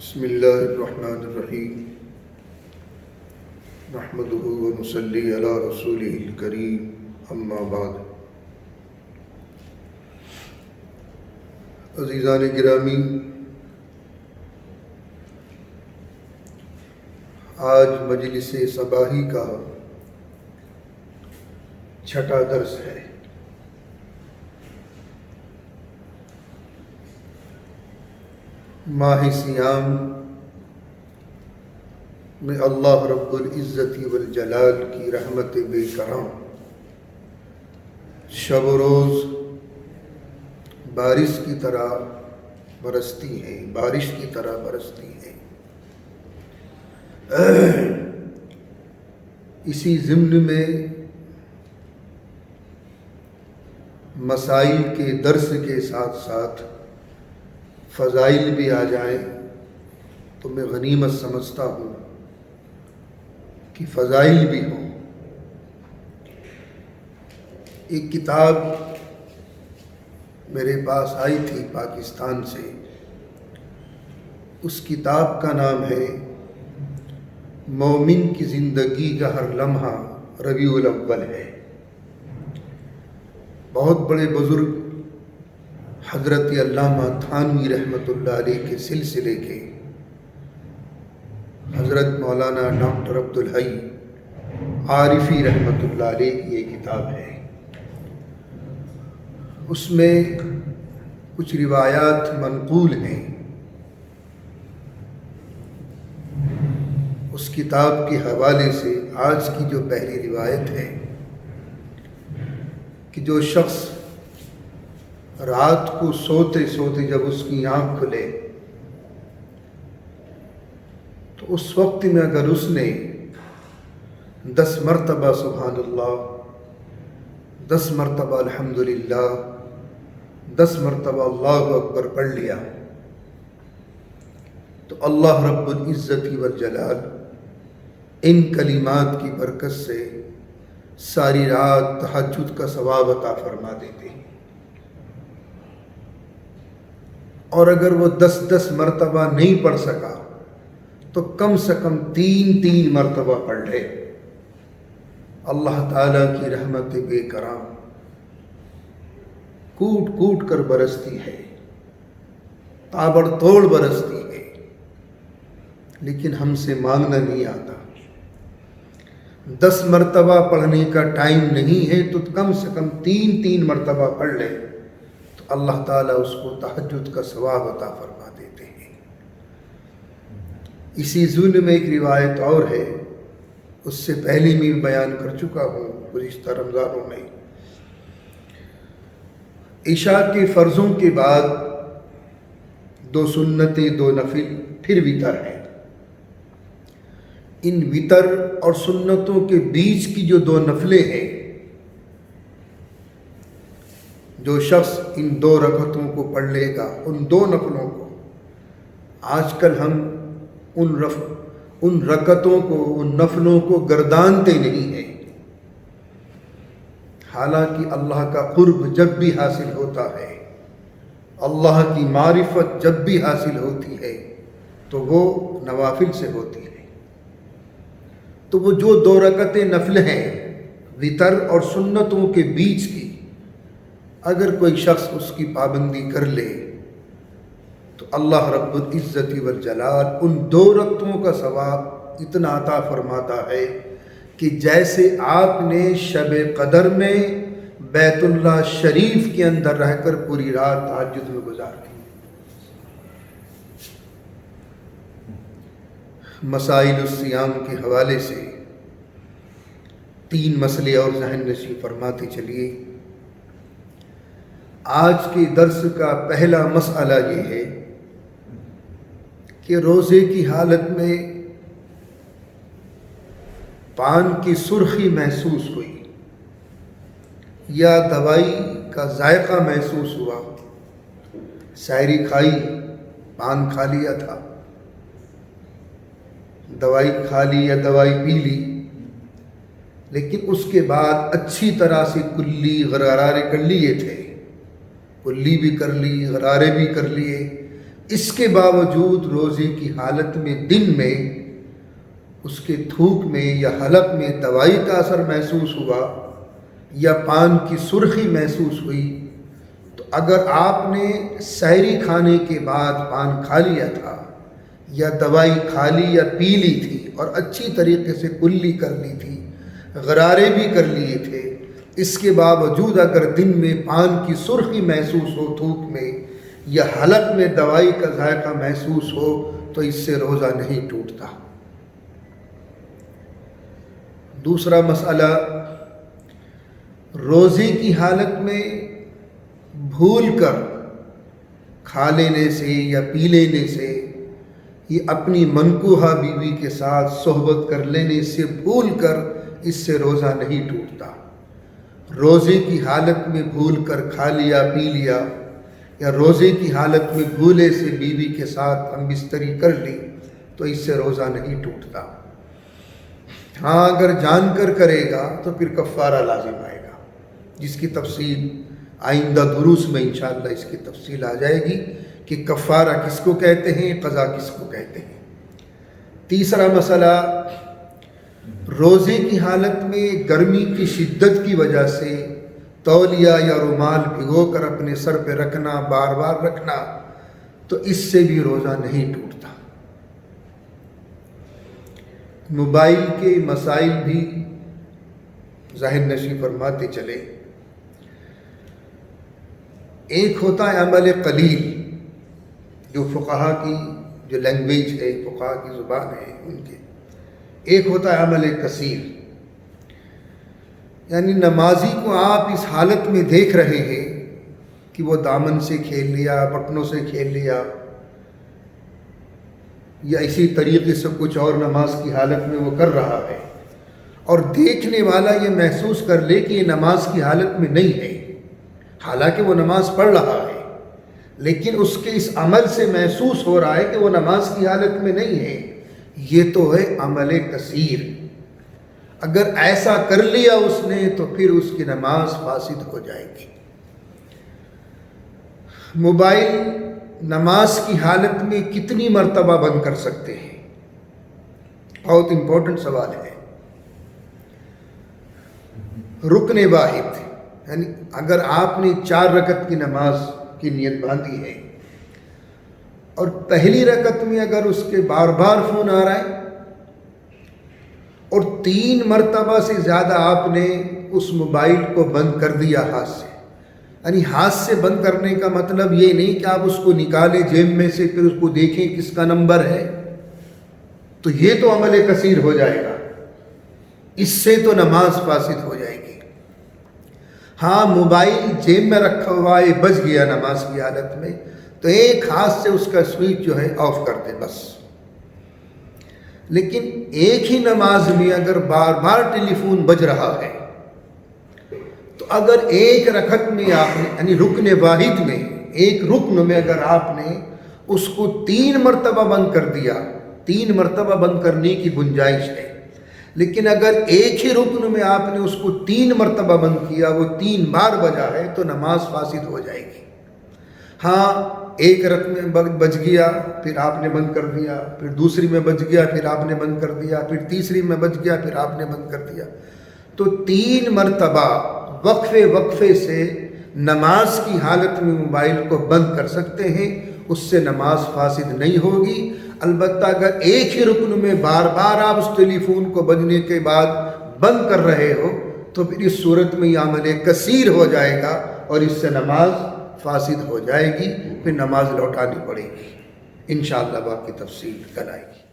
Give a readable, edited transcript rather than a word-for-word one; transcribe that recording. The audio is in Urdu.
بسم اللہ الرحمن الرحیم نحمدہ ونصلی علی رسولہ الکریم اما بعد۔ عزیزان گرامی، آج مجلس صباحی کا چھٹا درس ہے۔ ماہ سیام میں اللہ رب العزت والجلال کی رحمت بے کرم شب و روز بارش کی طرح برستی ہیں، بارش کی طرح برستی ہیں۔ اسی ضمن میں مسائل کے درس کے ساتھ ساتھ فضائل بھی آ جائیں تو میں غنیمت سمجھتا ہوں کہ فضائل بھی ہوں۔ ایک کتاب میرے پاس آئی تھی پاکستان سے، اس کتاب کا نام ہے مومن کی زندگی کا ہر لمحہ ربیع الاول ہے۔ بہت بڑے بزرگ حضرت علامہ تھانوی رحمۃ اللہ علیہ کے سلسلے کے حضرت مولانا ڈاکٹر عبدالحی عارفی رحمۃ اللہ علیہ کی یہ کتاب ہے۔ اس میں کچھ روایات منقول ہیں۔ اس کتاب کے حوالے سے آج کی جو پہلی روایت ہے کہ جو شخص رات کو سوتے سوتے جب اس کی آنکھ کھلے تو اس وقت میں اگر اس نے 10 مرتبہ سبحان اللہ، 10 مرتبہ الحمدللہ، 10 مرتبہ اللہ اکبر پڑھ لیا تو اللہ رب العزت والجلال ان کلمات کی برکت سے ساری رات تہجد کا ثواب عطا فرما دیتے ہیں۔ اور اگر وہ 10 مرتبہ نہیں پڑھ سکا تو کم سے کم 3 مرتبہ پڑھ لے۔ اللہ تعالیٰ کی رحمت بے کرم کوٹ کوٹ کر برستی ہے، تابڑ توڑ برستی ہے، لیکن ہم سے مانگنا نہیں آتا۔ 10 مرتبہ پڑھنے کا ٹائم نہیں ہے تو کم سے کم 3 مرتبہ پڑھ لے تو اللہ تعالیٰ اس کو تہجد کا ثواب عطا فرما دیتے ہیں۔ اسی ضمن میں ایک روایت اور ہے، اس سے پہلے میں بیان کر چکا ہوں گزشتہ رمضانوں میں۔ عشاء کے فرضوں کے بعد 2 سنتیں، 2 نفل، پھر وتر ہے۔ ان وتر اور سنتوں کے بیچ کی جو 2 نفلیں ہیں، جو شخص ان 2 رکعتوں کو پڑھ لے گا، ان 2 نفلوں کو، آج کل ہم ان رکعتوں کو، ان نفلوں کو گردانتے نہیں ہیں۔ حالانکہ اللہ کا قرب جب بھی حاصل ہوتا ہے، اللہ کی معرفت جب بھی حاصل ہوتی ہے تو وہ نوافل سے ہوتی ہے۔ تو وہ جو 2 رکعتیں نفل ہیں وتر اور سنتوں کے بیچ کی، اگر کوئی شخص اس کی پابندی کر لے تو اللہ رب العزت والجلال ان 2 رکعتوں کا ثواب اتنا عطا فرماتا ہے کہ جیسے آپ نے شب قدر میں بیت اللہ شریف کے اندر رہ کر پوری رات تہجد میں گزار دی۔ مسائل الصیام کے حوالے سے 3 مسئلے اور ذہن نشین فرماتے چلیے۔ آج کے درس کا پہلا مسئلہ یہ ہے کہ روزے کی حالت میں پان کی سرخی محسوس ہوئی یا دوائی کا ذائقہ محسوس ہوا، سحری کھائی، پان کھا لیا تھا، دوائی کھا لی یا دوائی پی لی، لیکن اس کے بعد اچھی طرح سے کلی غرارے کر لیے تھے، کلی بھی کر لی، غرارے بھی کر لیے، اس کے باوجود روزے کی حالت میں دن میں اس کے تھوک میں یا حلق میں دوائی کا اثر محسوس ہوا یا پان کی سرخی محسوس ہوئی، تو اگر آپ نے سحری کھانے کے بعد پان کھا لیا تھا یا دوائی کھا لی یا پی لی تھی اور اچھی طریقے سے کلی کر لی تھی، غرارے بھی کر لیے تھے، اس کے باوجود اگر دن میں پان کی سرخی محسوس ہو تھوک میں یا حلق میں دوائی کا ذائقہ محسوس ہو تو اس سے روزہ نہیں ٹوٹتا۔ دوسرا مسئلہ، روزے کی حالت میں بھول کر کھا لینے سے یا پی لینے سے، یہ اپنی منکوحہ بیوی کے ساتھ صحبت کر لینے سے بھول کر اس سے روزہ نہیں ٹوٹتا۔ روزے کی حالت میں بھول کر کھا لیا پی لیا یا روزے کی حالت میں بھولے سے بیوی کے ساتھ ہم بستری کر لی تو اس سے روزہ نہیں ٹوٹتا۔ ہاں اگر جان کر کرے گا تو پھر کفارہ لازم آئے گا، جس کی تفصیل آئندہ دروس میں انشاءاللہ اس کی تفصیل آ جائے گی کہ کفارہ کس کو کہتے ہیں، قضا کس کو کہتے ہیں۔ تیسرا مسئلہ، روزے کی حالت میں گرمی کی شدت کی وجہ سے تولیہ یا رومال بھگو کر اپنے سر پہ رکھنا، بار بار رکھنا، تو اس سے بھی روزہ نہیں ٹوٹتا۔ موبائل کے مسائل بھی ذہن نشی فرماتے چلے۔ ایک ہوتا ہے عمل قلیل، جو فقہا کی جو لینگویج ہے، فقہا کی زبان ہے ان کے، ایک ہوتا ہے عمل کثیر، یعنی نمازی کو آپ اس حالت میں دیکھ رہے ہیں کہ وہ دامن سے کھیل لیا، بٹنوں سے کھیل لیا یا اسی طریقے سے کچھ اور نماز کی حالت میں وہ کر رہا ہے، اور دیکھنے والا یہ محسوس کر لے کہ یہ نماز کی حالت میں نہیں ہے، حالانکہ وہ نماز پڑھ رہا ہے، لیکن اس کے اس عمل سے محسوس ہو رہا ہے کہ وہ نماز کی حالت میں نہیں ہے، یہ تو ہے عمل کثیر۔ اگر ایسا کر لیا اس نے تو پھر اس کی نماز فاسد ہو جائے گی۔ موبائل نماز کی حالت میں کتنی مرتبہ بند کر سکتے ہیں؟ بہت امپورٹنٹ سوال ہے۔ رکن واحد، یعنی اگر آپ نے 4 رکعت کی نماز کی نیت باندھی ہے اور پہلی رکعت میں اگر اس کے بار بار فون آ رہا ہے اور 3 مرتبہ سے زیادہ آپ نے اس موبائل کو بند کر دیا ہاتھ سے، یعنی ہاتھ سے بند کرنے کا مطلب یہ نہیں کہ آپ اس کو نکالیں جیب میں سے پھر اس کو دیکھیں کس کا نمبر ہے، تو یہ تو عمل کثیر ہو جائے گا، اس سے تو نماز فاسد ہو جائے گی۔ ہاں موبائل جیب میں رکھا ہوا ہے، بج گیا نماز کی حالت میں، تو ایک ہاتھ سے اس کا سوئچ جو ہے آف کر دے بس۔ لیکن ایک ہی نماز میں اگر بار بار ٹیلی فون بج رہا ہے تو اگر ایک رکعت میں آپ نے، یعنی رکن واحد میں، ایک رکن میں اگر آپ نے اس کو 3 مرتبہ بند کر دیا، 3 مرتبہ بند کرنے کی گنجائش ہے، لیکن اگر ایک ہی رکن میں آپ نے اس کو 3 مرتبہ بند کیا، وہ 3 بار بجا ہے تو نماز فاسد ہو جائے گی۔ ہاں ایک رکعت میں بج گیا پھر آپ نے بند کر دیا، پھر دوسری میں بج گیا پھر آپ نے بند کر دیا، پھر تیسری میں بج گیا پھر آپ نے بند کر دیا، تو 3 مرتبہ وقفے سے نماز کی حالت میں موبائل کو بند کر سکتے ہیں، اس سے نماز فاسد نہیں ہوگی۔ البتہ اگر ایک ہی رکن میں بار بار آپ اس ٹیلی فون کو بجنے کے بعد بند کر رہے ہو تو پھر اس صورت میں یہ عمل کثیر ہو جائے گا اور اس سے نماز فاسد ہو جائے گی، پھر نماز لوٹانی پڑے گی۔ انشاءاللہ باقی تفصیل کل آئے گی۔